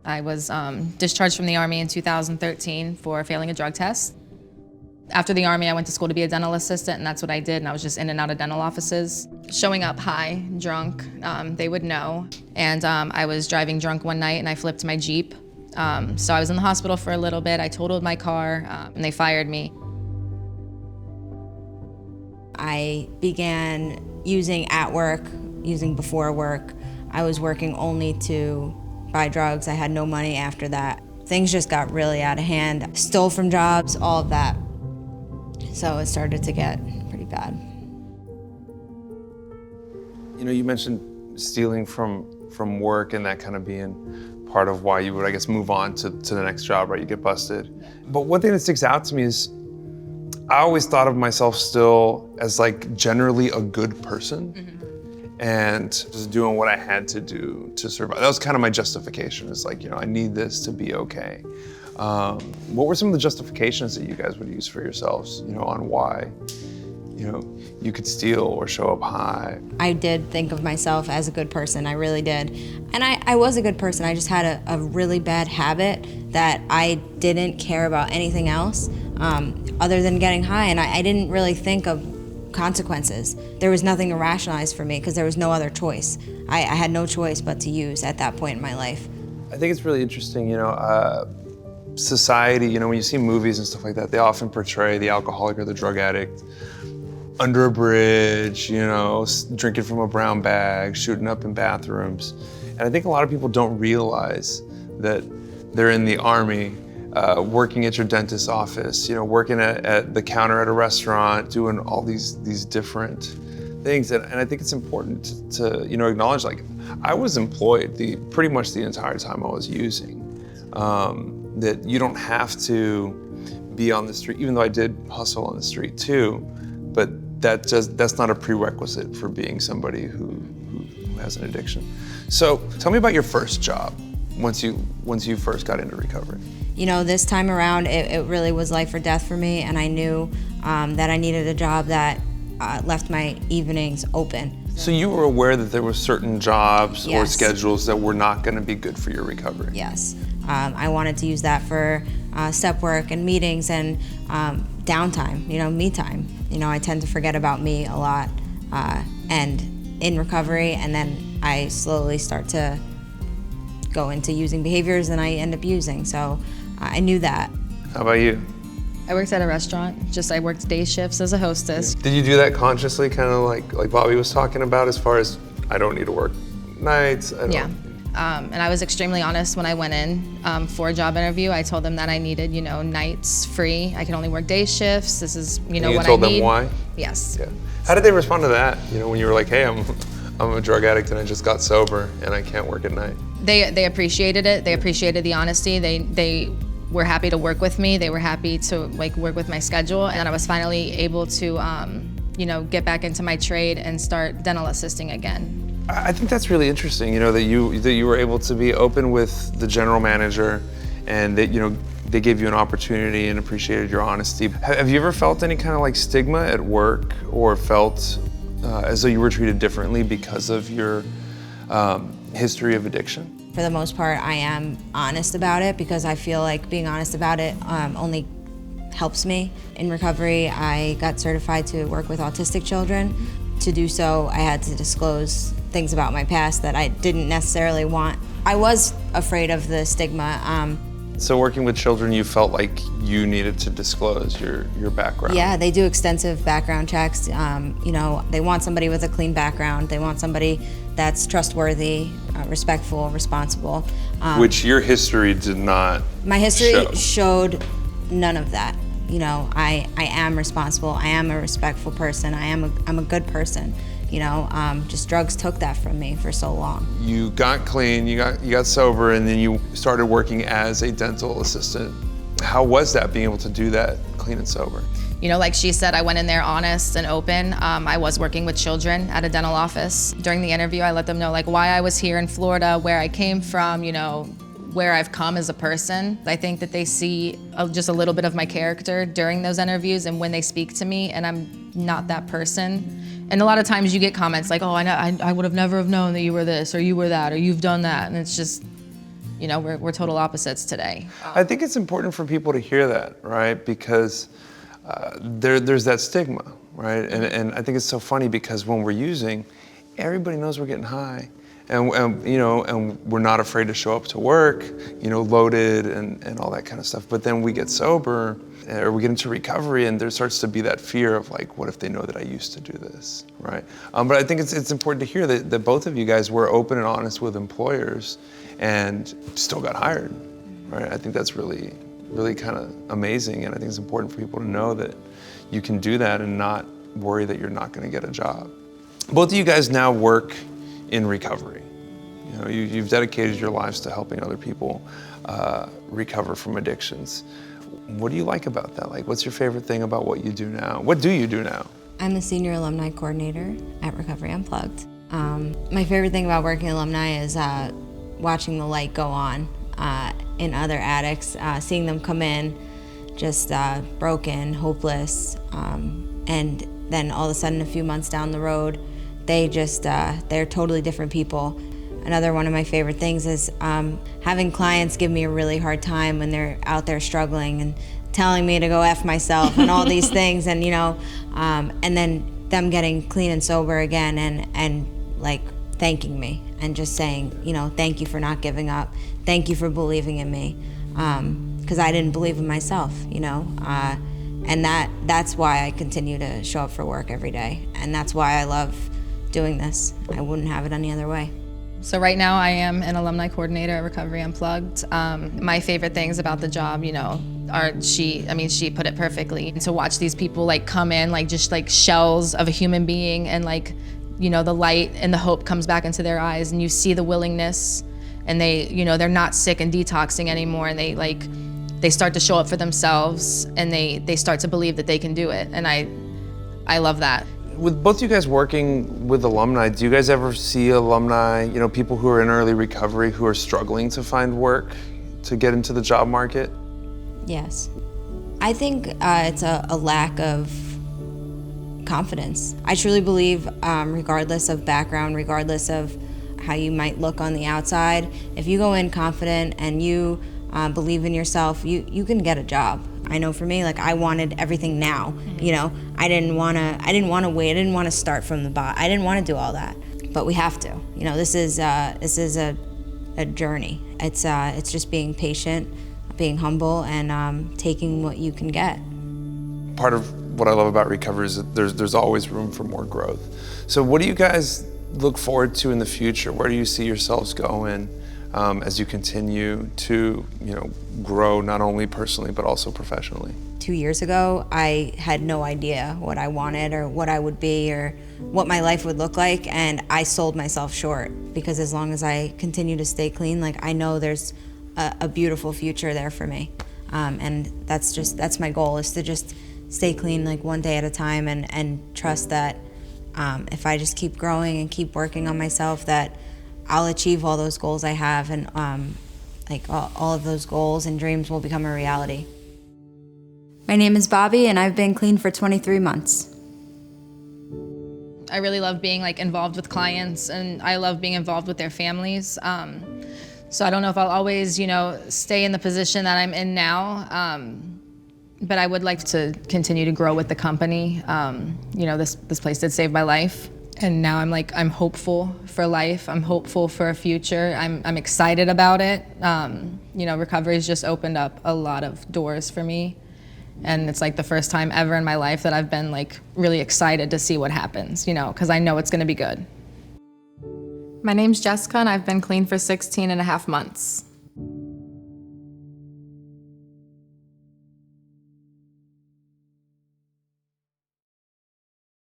I was discharged from the Army in 2013 for failing a drug test. After the Army, I went to school to be a dental assistant, and that's what I did, and I was just in and out of dental offices. Showing up high, drunk, they would know. And I was driving drunk one night, and I flipped my Jeep. So I was in the hospital for a little bit. I totaled my car, and they fired me. I began using at work, using before work. I was working only to buy drugs. I had no money after that. Things just got really out of hand. Stole from jobs, all of that. So it started to get pretty bad. You know, you mentioned stealing from work and that kind of being part of why you would, I guess, move on to the next job, right? You get busted. But one thing that sticks out to me is I always thought of myself still as like generally a good person. And just doing what I had to do to survive. That was kind of my justification. It's like, you know, I need this to be okay. What were some of the justifications that you guys would use for yourselves, you know, on why, you know, you could steal or show up high? I did think of myself as a good person, I really did. And I was a good person, I just had a really bad habit that I didn't care about anything else other than getting high, and I didn't really think of consequences. There was nothing to rationalize for me because there was no other choice. I had no choice but to use at that point in my life. I think it's really interesting, you know, society, you know, when you see movies and stuff like that, they often portray the alcoholic or the drug addict under a bridge, you know, drinking from a brown bag, shooting up in bathrooms. And I think a lot of people don't realize that they're in the Army, working at your dentist's office, you know, working at the counter at a restaurant, doing all these different things. And I think it's important to, you know, acknowledge, like, I was employed pretty much the entire time I was using. That you don't have to be on the street, even though I did hustle on the street too, but that's not a prerequisite for being somebody who has an addiction. So tell me about your first job once you first got into recovery. You know, this time around, it really was life or death for me, and I knew that I needed a job that left my evenings open. So you were aware that there were certain jobs or Yes. schedules that were not going to be good for your recovery? Yes. I wanted to use that for step work and meetings and downtime, you know, me time. You know, I tend to forget about me a lot and in recovery, and then I slowly start to go into using behaviors and I end up using. So I knew that. How about you? I worked at a restaurant, I worked day shifts as a hostess. Did you do that consciously, kind of like Bobbi was talking about, as far as, I don't need to work nights? Yeah. And I was extremely honest when I went in for a job interview. I told them that I needed, you know, nights free. I can only work day shifts. This is, you know, what I need. You told them why? Yes. Yeah. How did they respond to that? You know, when you were like, hey, I'm a drug addict and I just got sober and I can't work at night. They appreciated it. They appreciated the honesty. They were happy to work with me. They were happy to like work with my schedule, and I was finally able to, you know, get back into my trade and start dental assisting again. I think that's really interesting, you know, that you were able to be open with the general manager, and that, you know, they gave you an opportunity and appreciated your honesty. Have you ever felt any kind of like stigma at work, or felt as though you were treated differently because of your history of addiction? For the most part, I am honest about it because I feel like being honest about it only helps me. In recovery, I got certified to work with autistic children. To do so, I had to disclose things about my past that I didn't necessarily want. I was afraid of the stigma. So working with children, you felt like you needed to disclose your background? Yeah, they do extensive background checks. You know, they want somebody with a clean background. They want somebody that's trustworthy, respectful, responsible. Which your history did not My history show. showed none of that. You know, I am responsible. I am a respectful person. I'm a good person. You know, just drugs took that from me for so long. You got clean, you got sober, and then you started working as a dental assistant. How was that, being able to do that clean and sober? You know, like she said, I went in there honest and open. I was working with children at a dental office. During the interview, I let them know like why I was here in Florida, where I came from, you know, where I've come as a person. I think that they see just a little bit of my character during those interviews and when they speak to me, and I'm not that person. And a lot of times you get comments like, oh, I would have never have known that you were this or you were that or you've done that. And it's just, you know, we're total opposites today. I think it's important for people to hear that, right? Because there's that stigma, right? And I think it's so funny because when we're using, everybody knows we're getting high. And you know, and we're not afraid to show up to work, you know, loaded and all that kind of stuff. But then we get sober or we get into recovery and there starts to be that fear of like, what if they know that I used to do this, right? But I think it's important to hear that both of you guys were open and honest with employers and still got hired, right? I think that's really kind of amazing, and I think it's important for people to know that you can do that and not worry that you're not going to get a job. Both of you guys now work in recovery. You know, you've dedicated your lives to helping other people recover from addictions. What do you like about that? Like, what's your favorite thing about what you do now? What do you do now? I'm the senior alumni coordinator at Recovery Unplugged. My favorite thing about working Alumni is watching the light go on in other addicts, seeing them come in just broken, hopeless, and then all of a sudden a few months down the road, they're totally different people. Another one of my favorite things is having clients give me a really hard time when they're out there struggling and telling me to go F myself and all these things, and you know, and then them getting clean and sober again and like thanking me and just saying, you know, thank you for not giving up, thank you for believing in me, because I didn't believe in myself, you know, and that's why I continue to show up for work every day, and that's why I love doing this. I wouldn't have it any other way. So right now I am an alumni coordinator at Recovery Unplugged. My favorite things about the job, you know, are she put it perfectly. And to watch these people like come in like just like shells of a human being, and like, you know, the light and the hope comes back into their eyes, and you see the willingness, and they, you know, they're not sick and detoxing anymore, and they start to show up for themselves, and they start to believe that they can do it, and I love that. With both you guys working with alumni, do you guys ever see alumni, you know, people who are in early recovery who are struggling to find work, to get into the job market? Yes. I think it's a lack of confidence. I truly believe, regardless of background, regardless of how you might look on the outside, if you go in confident and you believe in yourself, you can get a job. I know for me, like I wanted everything now, you know. I didn't want to wait. I didn't want to start from the bottom. I didn't want to do all that. But we have to. You know, this is a journey. It's just being patient, being humble, and taking what you can get. Part of what I love about recovery is that there's always room for more growth. So what do you guys look forward to in the future? Where do you see yourselves going as you continue to, you know, grow not only personally but also professionally? 2 years ago, I had no idea what I wanted or what I would be or what my life would look like, and I sold myself short, because as long as I continue to stay clean, like I know there's a beautiful future there for me, and that's my goal, is to just stay clean, like one day at a time, and trust that if I just keep growing and keep working on myself, that I'll achieve all those goals I have, and like all of those goals and dreams will become a reality. My name is Bobbi, and I've been clean for 23 months. I really love being like involved with clients, and I love being involved with their families. So I don't know if I'll always, you know, stay in the position that I'm in now, but I would like to continue to grow with the company. You know, this place did save my life. And now I'm hopeful for life. I'm hopeful for a future. I'm excited about it. You know, recovery's just opened up a lot of doors for me. And it's like the first time ever in my life that I've been like really excited to see what happens, you know, because I know it's gonna be good. My name's Jessica, and I've been clean for 16 and a half months.